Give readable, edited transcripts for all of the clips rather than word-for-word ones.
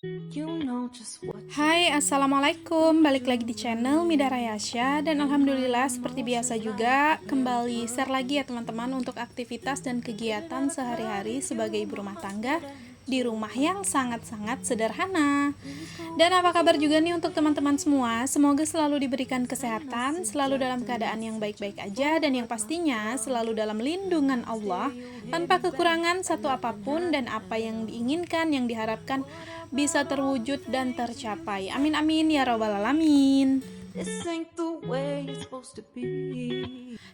Hai, assalamualaikum. Balik lagi di channel Mida Rayasya. Dan alhamdulillah seperti biasa juga kembali share lagi ya teman-teman untuk aktivitas dan kegiatan sehari-hari sebagai ibu rumah tangga di rumah yang sangat-sangat sederhana. Dan apa kabar juga nih untuk teman-teman semua? Semoga selalu diberikan kesehatan, selalu dalam keadaan yang baik-baik aja, dan yang pastinya selalu dalam lindungan Allah, tanpa kekurangan satu apapun, dan apa yang diinginkan, yang diharapkan bisa terwujud dan tercapai. Amin amin ya robbal alamin.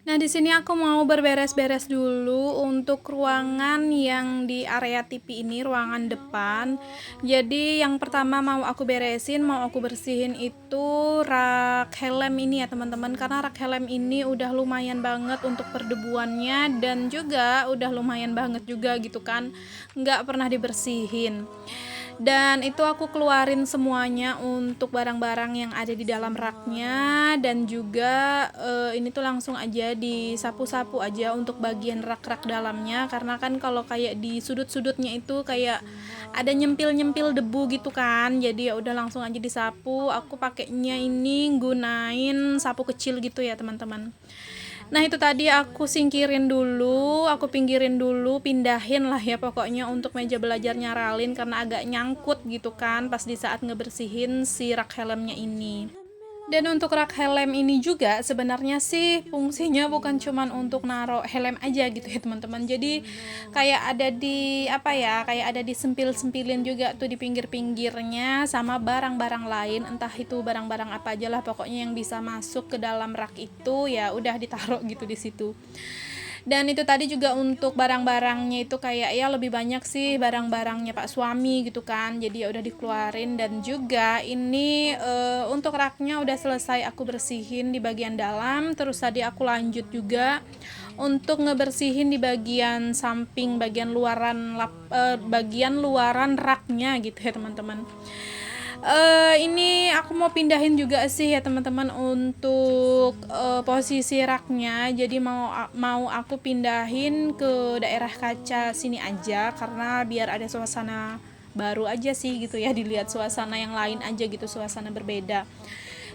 Nah, di sini aku mau berberes-beres dulu untuk ruangan yang di area TV ini, ruangan depan. Jadi yang pertama mau aku beresin, mau aku bersihin itu rak helm ini ya teman-teman, karena rak helm ini udah lumayan banget untuk perdebuannya dan juga udah lumayan banget juga gitu kan, nggak pernah dibersihin. Dan itu aku keluarin semuanya untuk barang-barang yang ada di dalam raknya, dan juga ini tuh langsung aja disapu-sapu aja untuk bagian rak-rak dalamnya, karena kan kalau kayak di sudut-sudutnya itu kayak ada nyempil-nyempil debu gitu kan, jadi ya udah langsung aja disapu. Aku pakainya ini gunain sapu kecil gitu ya teman-teman. Nah, itu tadi aku singkirin dulu, aku pinggirin dulu, pindahin lah ya pokoknya untuk meja belajar nyaralin karena agak nyangkut gitu kan pas di saat ngebersihin si rak helmnya ini. Dan untuk rak helm ini juga sebenarnya sih fungsinya bukan cuman untuk naruh helm aja gitu ya teman-teman. Jadi kayak ada di apa ya, kayak ada di sempil-sempilin juga tuh di pinggir-pinggirnya sama barang-barang lain, entah itu barang-barang apa aja lah pokoknya yang bisa masuk ke dalam rak itu ya udah ditaruh gitu di situ. Dan itu tadi juga untuk barang-barangnya itu kayak ya lebih banyak sih barang-barangnya Pak suami gitu kan, jadi ya udah dikeluarin. Dan juga ini untuk raknya udah selesai aku bersihin di bagian dalam. Terus tadi aku lanjut juga untuk ngebersihin di bagian samping, bagian luaran raknya gitu ya teman-teman. Ini aku mau pindahin juga sih ya teman-teman untuk posisi raknya. Jadi mau aku pindahin ke daerah kaca sini aja karena biar ada suasana baru aja sih gitu ya, dilihat suasana yang lain aja gitu, suasana berbeda.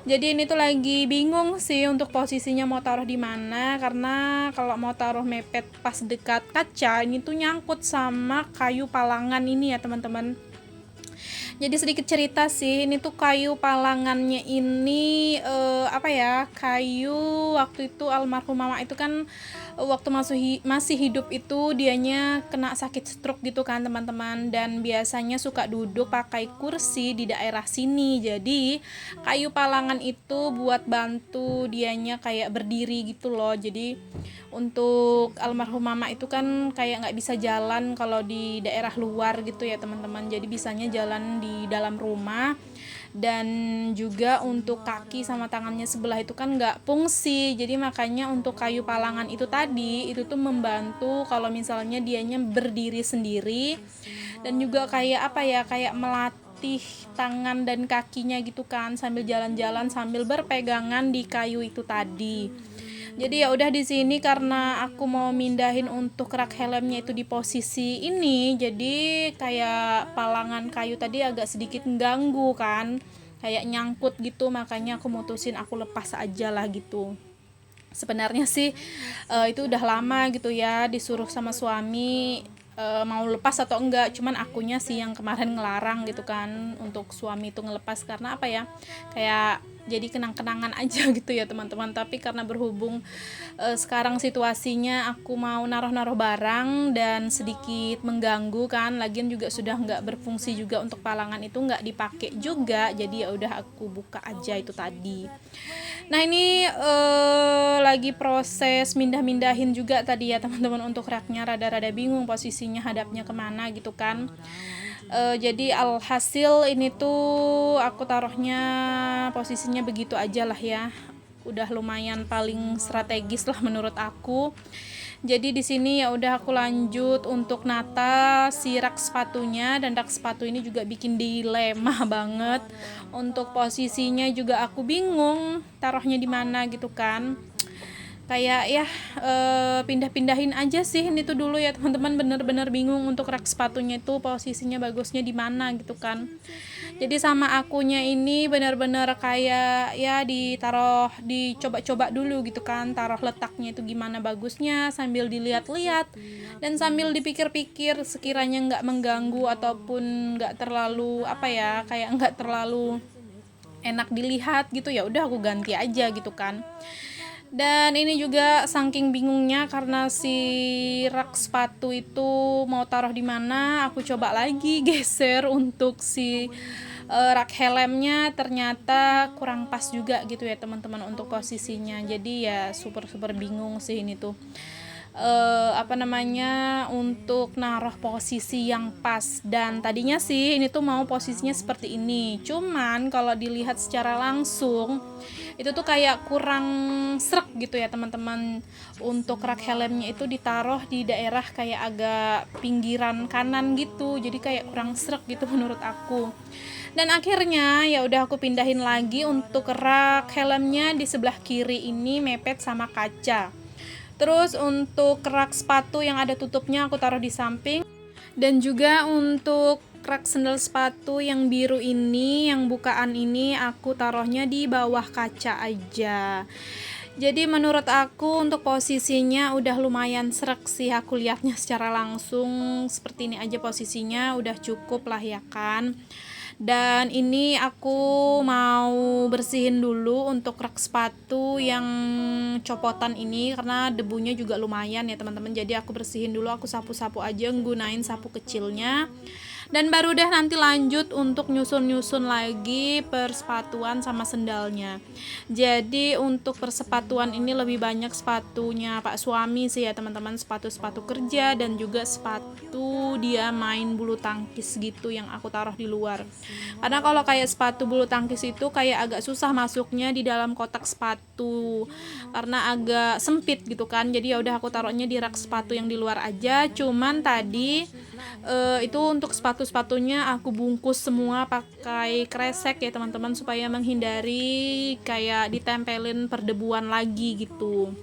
Jadi ini tuh lagi bingung sih untuk posisinya mau taruh di mana, karena kalau mau taruh mepet pas dekat kaca ini tuh nyangkut sama kayu palangan ini ya teman-teman. Jadi sedikit cerita sih, ini tuh kayu palangannya ini apa ya, kayu waktu itu almarhum mama itu kan waktu masih hidup itu dianya kena sakit stroke gitu kan teman-teman, dan biasanya suka duduk pakai kursi di daerah sini. Jadi kayu palangan itu buat bantu dianya kayak berdiri gitu loh. Jadi untuk almarhum mama itu kan kayak nggak bisa jalan kalau di daerah luar gitu ya teman-teman, jadi bisanya jalan di dalam rumah. Dan juga untuk kaki sama tangannya sebelah itu kan nggak fungsi, jadi makanya untuk kayu palangan itu tadi itu tuh membantu kalau misalnya dianya berdiri sendiri, dan juga kayak apa ya, kayak melatih tangan dan kakinya gitu kan sambil jalan-jalan sambil berpegangan di kayu itu tadi. Jadi ya udah di sini karena aku mau mindahin untuk rak helmnya itu di posisi ini, jadi kayak palangan kayu tadi agak sedikit mengganggu kan, kayak nyangkut gitu, makanya aku mutusin aku lepas aja lah gitu. Sebenarnya sih itu udah lama gitu ya disuruh sama suami mau lepas atau enggak, cuman akunya sih yang kemarin ngelarang gitu kan untuk suami itu ngelepas, karena apa ya, kayak jadi kenang-kenangan aja gitu ya teman-teman. Tapi karena berhubung sekarang situasinya aku mau naruh-naruh barang dan sedikit mengganggu kan, lagian juga sudah nggak berfungsi juga untuk palangan itu, nggak dipakai juga, jadi ya udah aku buka aja itu tadi. Nah, ini lagi proses mindah-mindahin juga tadi ya teman-teman untuk raknya, rada-rada bingung posisinya hadapnya kemana gitu kan. Jadi alhasil ini tuh aku taruhnya posisinya begitu aja lah ya, udah lumayan paling strategis lah menurut aku. Jadi di sini ya udah aku lanjut untuk nata si rak sepatunya, dan rak sepatu ini juga bikin dilema banget. Untuk posisinya juga aku bingung taruhnya di mana gitu kan. kayak ya pindah-pindahin aja sih ini tuh dulu ya teman-teman, bener-bener bingung untuk rak sepatunya itu posisinya bagusnya di mana gitu kan. Jadi sama akunya ini bener-bener kayak ya ditaruh, dicoba-coba dulu gitu kan, taruh letaknya itu gimana bagusnya sambil dilihat-lihat dan sambil dipikir-pikir sekiranya nggak mengganggu ataupun nggak terlalu apa ya, kayak nggak terlalu enak dilihat gitu, ya udah aku ganti aja gitu kan. Dan ini juga saking bingungnya karena si rak sepatu itu mau taruh di mana, aku coba lagi geser untuk si rak helmnya, ternyata kurang pas juga gitu ya teman-teman untuk posisinya. Jadi ya super bingung sih ini tuh. Apa namanya, untuk naruh posisi yang pas. Dan tadinya sih ini tuh mau posisinya seperti ini, cuman kalau dilihat secara langsung itu tuh kayak kurang srek gitu ya teman-teman. Untuk rak helmnya itu ditaruh di daerah kayak agak pinggiran kanan gitu, jadi kayak kurang srek gitu menurut aku. Dan akhirnya ya udah aku pindahin lagi untuk rak helmnya di sebelah kiri ini mepet sama kaca. Terus untuk rak sepatu yang ada tutupnya aku taruh di samping. Dan juga untuk rak sendal sepatu yang biru ini, yang bukaan ini aku taruhnya di bawah kaca aja. Jadi menurut aku untuk posisinya udah lumayan srek sih, aku lihatnya secara langsung seperti ini aja posisinya udah cukup lah ya kan. Dan ini aku mau bersihin dulu untuk rak sepatu yang copotan ini karena debunya juga lumayan ya teman-teman. Jadi aku bersihin dulu, aku sapu-sapu aja nggunain sapu kecilnya. Dan baru deh nanti lanjut untuk nyusun-nyusun lagi persepatuan sama sendalnya. Jadi untuk persepatuan ini lebih banyak sepatunya Pak suami sih ya teman-teman, sepatu-sepatu kerja dan juga sepatu dia main bulu tangkis gitu yang aku taruh di luar. Karena kalau kayak sepatu bulu tangkis itu kayak agak susah masuknya di dalam kotak sepatu karena agak sempit gitu kan. Jadi ya udah aku taruhnya di rak sepatu yang di luar aja. Cuman tadi itu untuk sepatunya aku bungkus semua pakai kresek ya teman-teman, supaya menghindari kayak ditempelin perdebuan lagi gitu.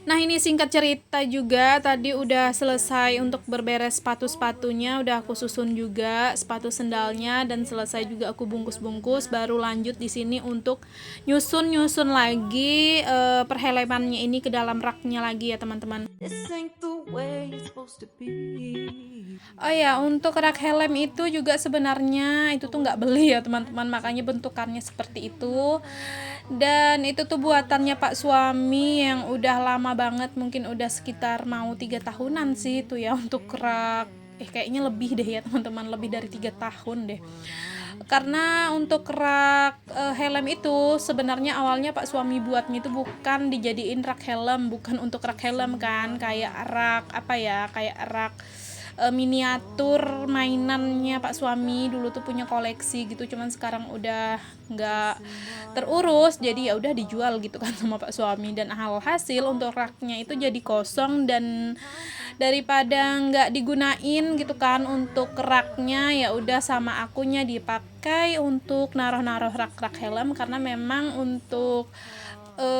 Nah ini singkat cerita juga tadi udah selesai untuk berberes sepatunya, udah aku susun juga sepatu sendalnya dan selesai juga aku bungkus-bungkus. Baru lanjut di sini untuk nyusun lagi perhelaimannya ini ke dalam raknya lagi ya teman-teman. Oh ya, untuk rak helm itu juga sebenarnya itu tuh nggak beli ya teman-teman, makanya bentukannya seperti itu. Dan itu tuh buatannya Pak suami yang udah lama banget, mungkin udah sekitar mau 3 tahunan sih itu ya untuk rak. Kayaknya lebih deh ya teman-teman, lebih dari 3 tahun deh. Karena untuk rak helm itu sebenarnya awalnya Pak suami buatnya itu bukan dijadiin rak helm, bukan untuk rak helm kan, kayak rak apa ya, kayak rak miniatur mainannya Pak suami dulu tuh punya koleksi gitu, cuman sekarang udah nggak terurus, jadi ya udah dijual gitu kan sama Pak suami. Dan hasil untuk raknya itu jadi kosong, dan daripada nggak digunain gitu kan untuk raknya, ya udah sama akunya dipakai untuk naruh rak helm, karena memang untuk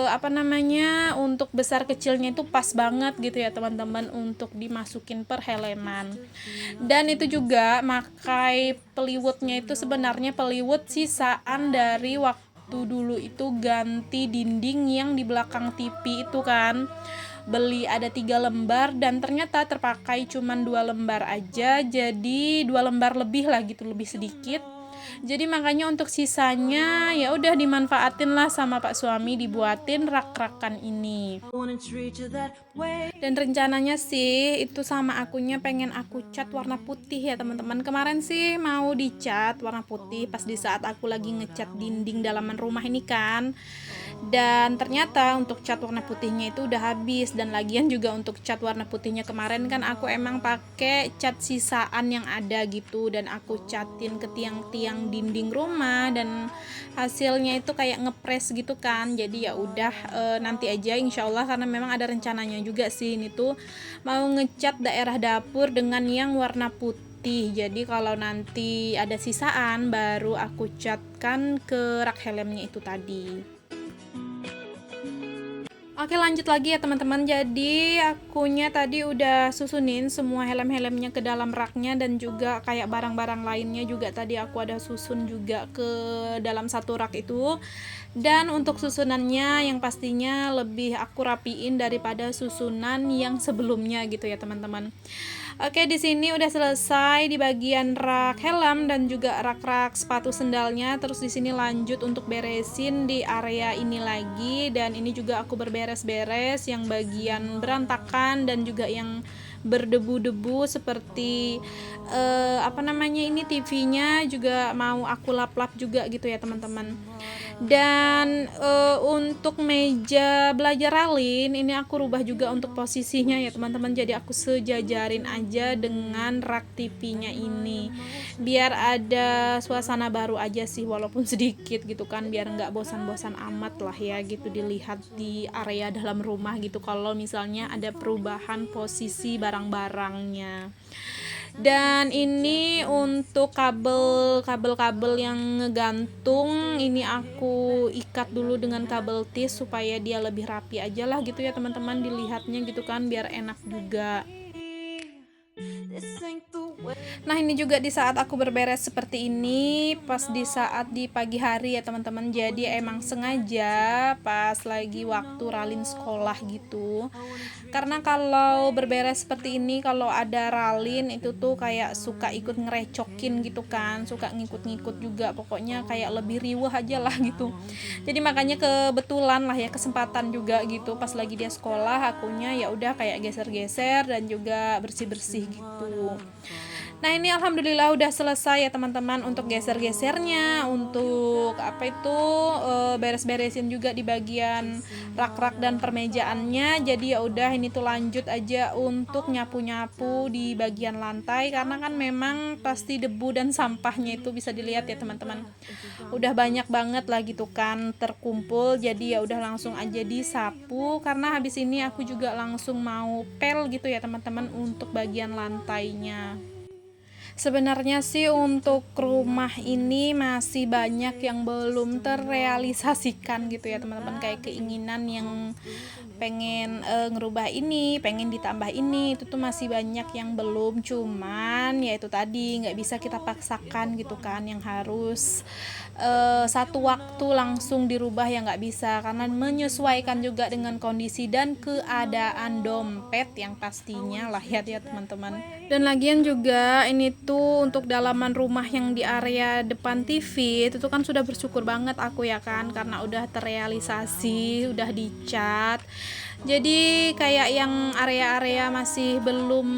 apa namanya, untuk besar kecilnya itu pas banget gitu ya teman-teman untuk dimasukin per helman. Dan itu juga makai peliwutnya itu sebenarnya peliwut sisaan dari waktu dulu itu ganti dinding yang di belakang TV itu kan, beli ada 3 lembar dan ternyata terpakai cuman 2 lembar aja, jadi 2 lembar lebih lah gitu, lebih sedikit. Jadi makanya untuk sisanya ya udah dimanfaatin lah sama Pak suami, dibuatin rak-rakan ini. Dan rencananya sih itu sama akunya pengen aku cat warna putih ya teman-teman. Kemarin sih mau dicat warna putih pas di saat aku lagi ngecat dinding dalaman rumah ini kan. Dan ternyata untuk cat warna putihnya itu udah habis, dan lagian juga untuk cat warna putihnya kemarin kan aku emang pakai cat sisaan yang ada gitu, dan aku catin ke tiang-tiang dinding rumah dan hasilnya itu kayak ngepres gitu kan. Jadi ya udah nanti aja insyaallah, karena memang ada rencananya juga sih ini tuh mau ngecat daerah dapur dengan yang warna putih. Jadi kalau nanti ada sisaan baru aku catkan ke rak helmnya itu tadi. Oh Oke, lanjut lagi ya teman-teman. Jadi akunya tadi udah susunin semua helm-helmnya ke dalam raknya, dan juga kayak barang-barang lainnya juga tadi aku ada susun juga ke dalam satu rak itu. Dan untuk susunannya yang pastinya lebih aku rapiin daripada susunan yang sebelumnya gitu ya teman-teman. Oke, di sini udah selesai di bagian rak helm dan juga rak-rak sepatu sendalnya. Terus di sini lanjut untuk beresin di area ini lagi, dan ini juga aku berberes-beres yang bagian berantakan dan juga yang berdebu-debu seperti ini TV-nya juga mau aku lap-lap juga gitu ya teman-teman. Dan untuk meja belajar Ralin ini aku rubah juga untuk posisinya ya teman-teman. Jadi aku sejajarin aja dengan rak TV-nya ini, biar ada suasana baru aja sih, walaupun sedikit gitu kan, biar nggak bosan-bosan amat lah ya gitu dilihat di area dalam rumah gitu kalau misalnya ada perubahan posisi barang-barangnya. Dan ini untuk kabel yang ngegantung, ini aku ikat dulu dengan kabel tis supaya dia lebih rapi aja lah gitu ya teman-teman dilihatnya gitu kan, biar enak juga. Nah, ini juga di saat aku berberes seperti ini pas di saat di pagi hari ya teman-teman. Jadi emang sengaja pas lagi waktu Ralin sekolah gitu. Karena kalau berberes seperti ini, kalau ada Ralin itu tuh kayak suka ikut ngerecokin gitu kan, suka ngikut-ngikut juga, pokoknya kayak lebih riweh aja lah gitu. Jadi makanya kebetulan lah ya, kesempatan juga gitu pas lagi dia sekolah, akunya ya udah kayak geser-geser dan juga bersih-bersih gitu. Nah, ini alhamdulillah udah selesai ya teman-teman untuk geser-gesernya, untuk beres-beresin juga di bagian rak-rak dan permejaannya. Jadi ya udah, ini tuh lanjut aja untuk nyapu-nyapu di bagian lantai, karena kan memang pasti debu dan sampahnya itu bisa dilihat ya teman-teman. Udah banyak banget lah gitu kan terkumpul. Jadi ya udah langsung aja disapu, karena habis ini aku juga langsung mau pel gitu ya teman-teman untuk bagian lantainya. Sebenarnya sih untuk rumah ini masih banyak yang belum terrealisasikan gitu ya teman-teman, kayak keinginan yang pengen ngerubah ini, pengen ditambah ini, itu tuh masih banyak yang belum. Cuman ya itu tadi, nggak bisa kita paksakan gitu kan, yang harus satu waktu langsung dirubah ya nggak bisa, karena menyesuaikan juga dengan kondisi dan keadaan dompet yang pastinya lah ya teman-teman. Dan lagian juga ini tuh untuk dalaman rumah yang di area depan TV itu tuh kan sudah bersyukur banget aku ya kan, karena udah terrealisasi, udah dicat. Jadi kayak yang area-area masih belum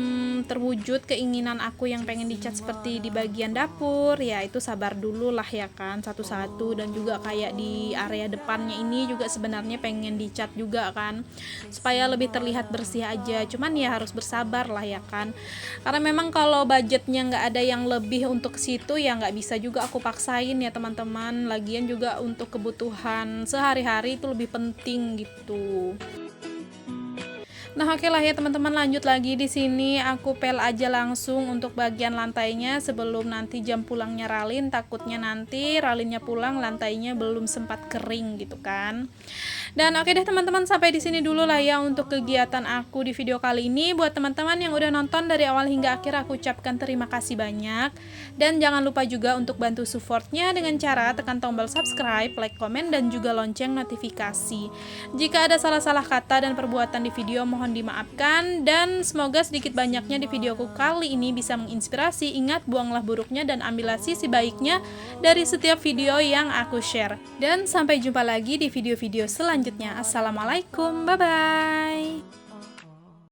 terwujud keinginan aku yang pengen dicat seperti di bagian dapur, ya itu sabar dulu lah ya kan, satu-satu. Dan juga kayak di area depannya ini juga sebenarnya pengen dicat juga kan, supaya lebih terlihat bersih aja. Cuman ya harus bersabar lah ya kan, karena memang kalau budgetnya nggak ada yang lebih untuk situ ya nggak bisa juga aku paksain ya teman-teman. Lagian juga untuk kebutuhan sehari-hari itu lebih penting gitu. Nah, oke lah ya teman-teman, lanjut lagi di sini aku pel aja langsung untuk bagian lantainya sebelum nanti jam pulangnya Ralin. Takutnya nanti Ralinnya pulang lantainya belum sempat kering gitu kan. Dan oke deh teman-teman, sampai di sini dulu lah ya untuk kegiatan aku di video kali ini. Buat teman-teman yang udah nonton dari awal hingga akhir, aku ucapkan terima kasih banyak. Dan jangan lupa juga untuk bantu supportnya dengan cara tekan tombol subscribe, like, komen, dan juga lonceng notifikasi. Jika ada salah-salah kata dan perbuatan di video, mohon dimaafkan. Dan semoga sedikit banyaknya di videoku kali ini bisa menginspirasi. Ingat, buanglah buruknya dan ambillah sisi baiknya dari setiap video yang aku share. Dan sampai jumpa lagi di video-video selanjutnya. Assalamualaikum, bye-bye.